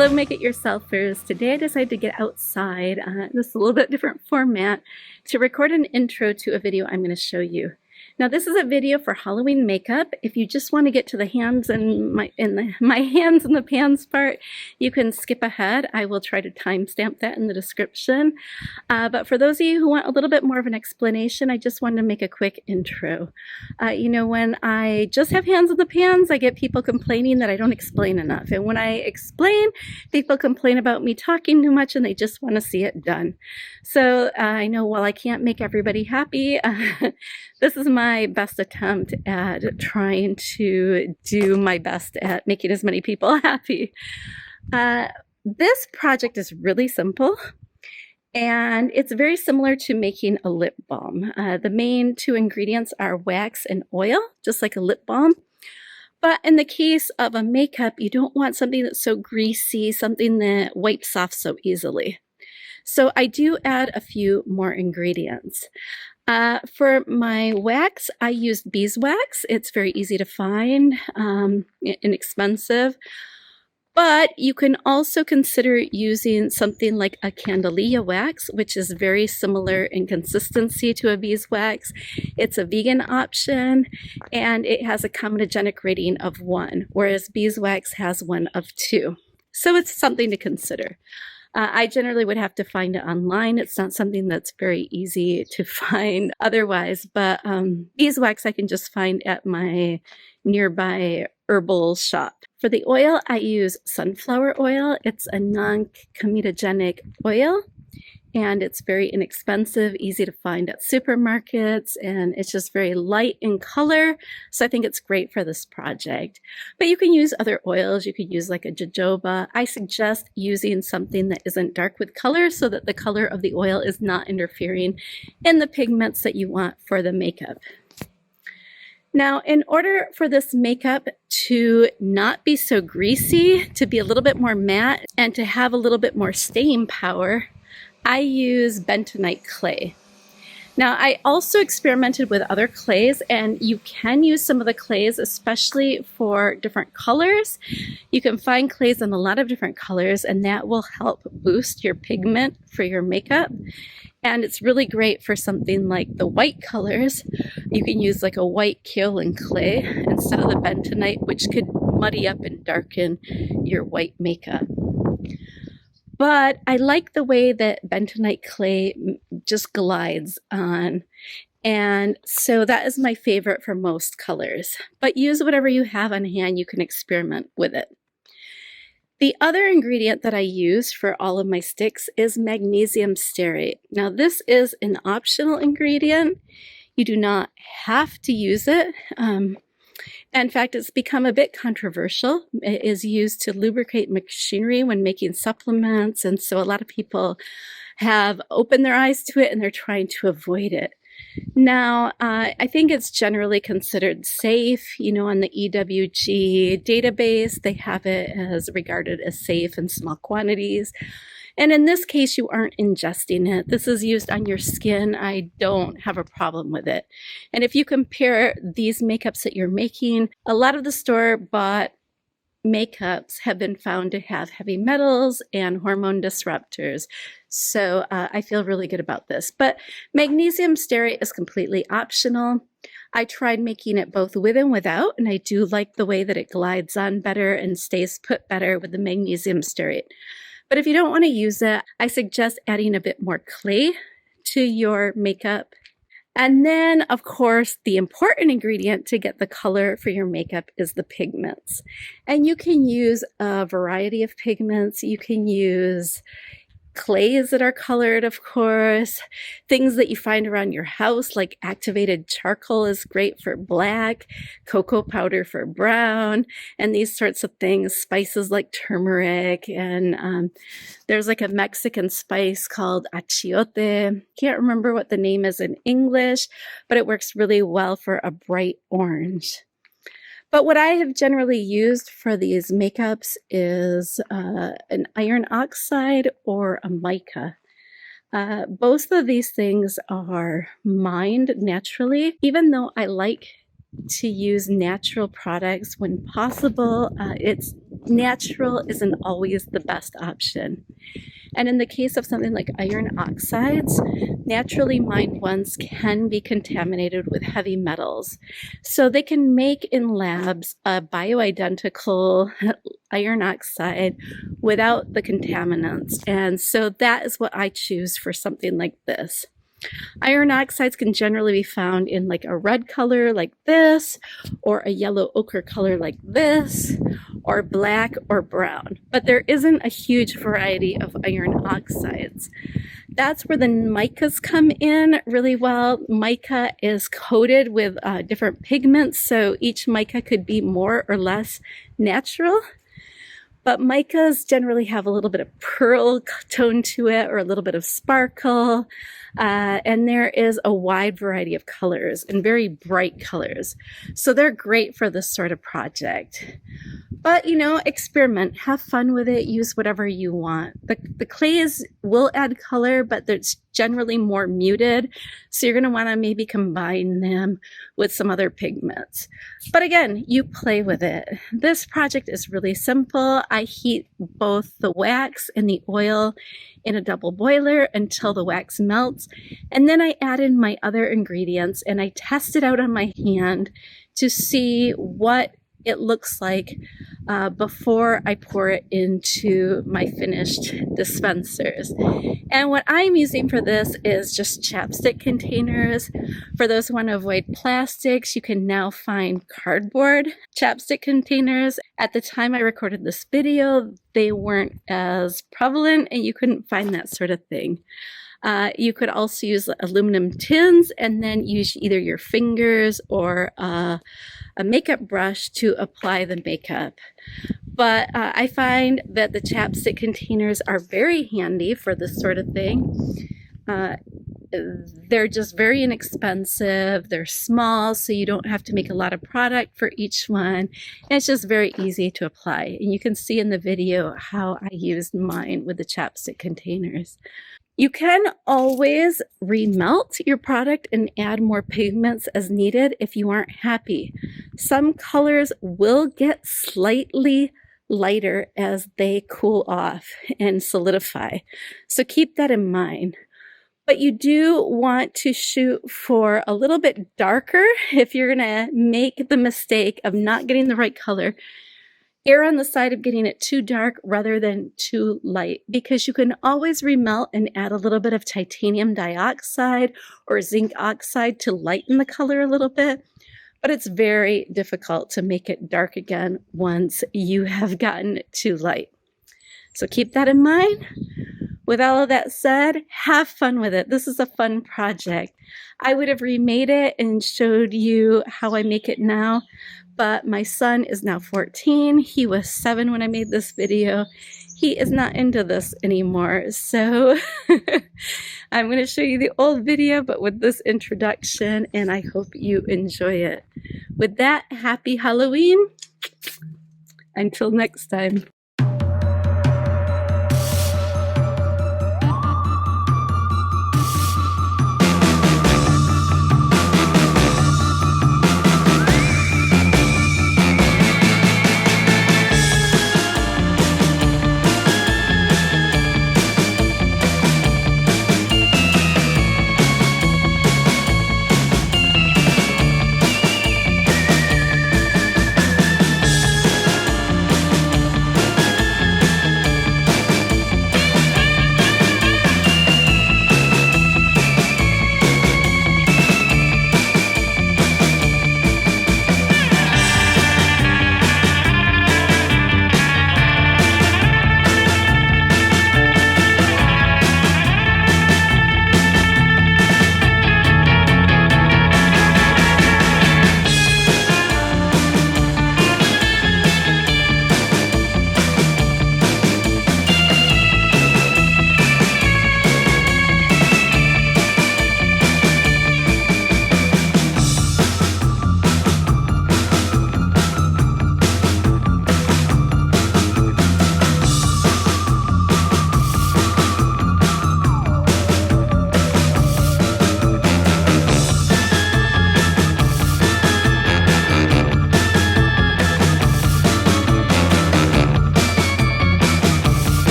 Hello, Make It Yourselfers. Today I decided to get outside, this is a little bit different format, to record an intro to a video I'm going to show you. Now this is a video for Halloween makeup. If you just want to get to the hands and my hands in the pans part, you can skip ahead. I will try to timestamp that in the description. But for those of you who want a little bit more of an explanation, I just wanted to make a quick intro. You know, when I just have hands in the pans, I get people complaining that I don't explain enough. And when I explain, people complain about me talking too much and they just want to see it done. So I know while I can't make everybody happy, this is my best attempt at trying to do my best at making as many people happy. This project is really simple and it's very similar to making a lip balm. The main two ingredients are wax and oil, just like a lip balm. But in the case of a makeup, you don't want something that's so greasy, something that wipes off so easily. So I do add a few more ingredients. For my wax, I used beeswax. It's very easy to find, inexpensive. But you can also consider using something like a candelilla wax, which is very similar in consistency to a beeswax. It's a vegan option, and it has a comedogenic rating of 1, whereas beeswax has one of 2. So it's something to consider. I generally would have to find it online. It's not something that's very easy to find otherwise, but beeswax I can just find at my nearby herbal shop. For the oil, I use sunflower oil. It's a non-comedogenic oil, and it's very inexpensive, easy to find at supermarkets, and it's just very light in color, so I think it's great for this project. But you can use other oils. You could use like a jojoba. I suggest using something that isn't dark with color so that the color of the oil is not interfering in the pigments that you want for the makeup. Now, in order for this makeup to not be so greasy, to be a little bit more matte, and to have a little bit more staying power, I use bentonite clay. Now, I also experimented with other clays, and you can use some of the clays, especially for different colors. You can find clays in a lot of different colors, and that will help boost your pigment for your makeup. And it's really great for something like the white colors. You can use like a white kaolin clay instead of the bentonite, which could muddy up and darken your white makeup. But I like the way that bentonite clay just glides on. And so that is my favorite for most colors. But use whatever you have on hand, you can experiment with it. The other ingredient that I use for all of my sticks is magnesium stearate. Now this is an optional ingredient. You do not have to use it. In fact, it's become a bit controversial. It is used to lubricate machinery when making supplements, and so a lot of people have opened their eyes to it and they're trying to avoid it. Now, I think it's generally considered safe. You know, on the EWG database, they have it as regarded as safe in small quantities. And in this case, you aren't ingesting it. This is used on your skin. I don't have a problem with it. And if you compare these makeups that you're making, a lot of the store-bought makeups have been found to have heavy metals and hormone disruptors. So I feel really good about this. But magnesium stearate is completely optional. I tried making it both with and without, and I do like the way that it glides on better and stays put better with the magnesium stearate. But if you don't want to use it, I suggest adding a bit more clay to your makeup. And then, of course, the important ingredient to get the color for your makeup is the pigments. And you can use a variety of pigments. You can use clays that are colored, of course. Things that you find around your house, like activated charcoal is great for black, cocoa powder for brown, and these sorts of things. Spices like turmeric, and there's like a Mexican spice called achiote. Can't remember what the name is in English, but it works really well for a bright orange. But what I have generally used for these makeups is an iron oxide or a mica. Both of these things are mined naturally, even though I like to use natural products when possible. It's natural isn't always the best option. And in the case of something like iron oxides, naturally mined ones can be contaminated with heavy metals. So they can make in labs a bioidentical iron oxide without the contaminants. And so that is what I choose for something like this. Iron oxides can generally be found in like a red color like this, or a yellow ochre color like this, or black or brown. But there isn't a huge variety of iron oxides. That's where the micas come in really well. Mica is coated with different pigments, so each mica could be more or less natural. But micas generally have a little bit of pearl tone to it, or a little bit of sparkle. And there is a wide variety of colors and very bright colors. So they're great for this sort of project. But, you know, experiment, have fun with it, use whatever you want. The clays will add color, but it's generally more muted. So you're going to want to maybe combine them with some other pigments. But again, you play with it. This project is really simple. I heat both the wax and the oil in a double boiler until the wax melts. And then I add in my other ingredients and I test it out on my hand to see what it looks like before I pour it into my finished dispensers. And what I'm using for this is just chapstick containers. For those who want to avoid plastics, you can now find cardboard chapstick containers. At the time I recorded this video, they weren't as prevalent and you couldn't find that sort of thing. You could also use aluminum tins and then use either your fingers or a makeup brush to apply the makeup. But I find that the chapstick containers are very handy for this sort of thing. They're just very inexpensive. They're small, so you don't have to make a lot of product for each one. And it's just very easy to apply. And you can see in the video how I used mine with the chapstick containers. You can always remelt your product and add more pigments as needed if you aren't happy. Some colors will get slightly lighter as they cool off and solidify. So keep that in mind. But you do want to shoot for a little bit darker if you're going to make the mistake of not getting the right color. Err on the side of getting it too dark rather than too light, because you can always remelt and add a little bit of titanium dioxide or zinc oxide to lighten the color a little bit. But it's very difficult to make it dark again once you have gotten too light. So keep that in mind. With all of that said, have fun with it. This is a fun project. I would have remade it and showed you how I make it now, but my son is now 14. He was 7 when I made this video. He is not into this anymore, so I'm going to show you the old video, but with this introduction, and I hope you enjoy it. With that, happy Halloween. Until next time.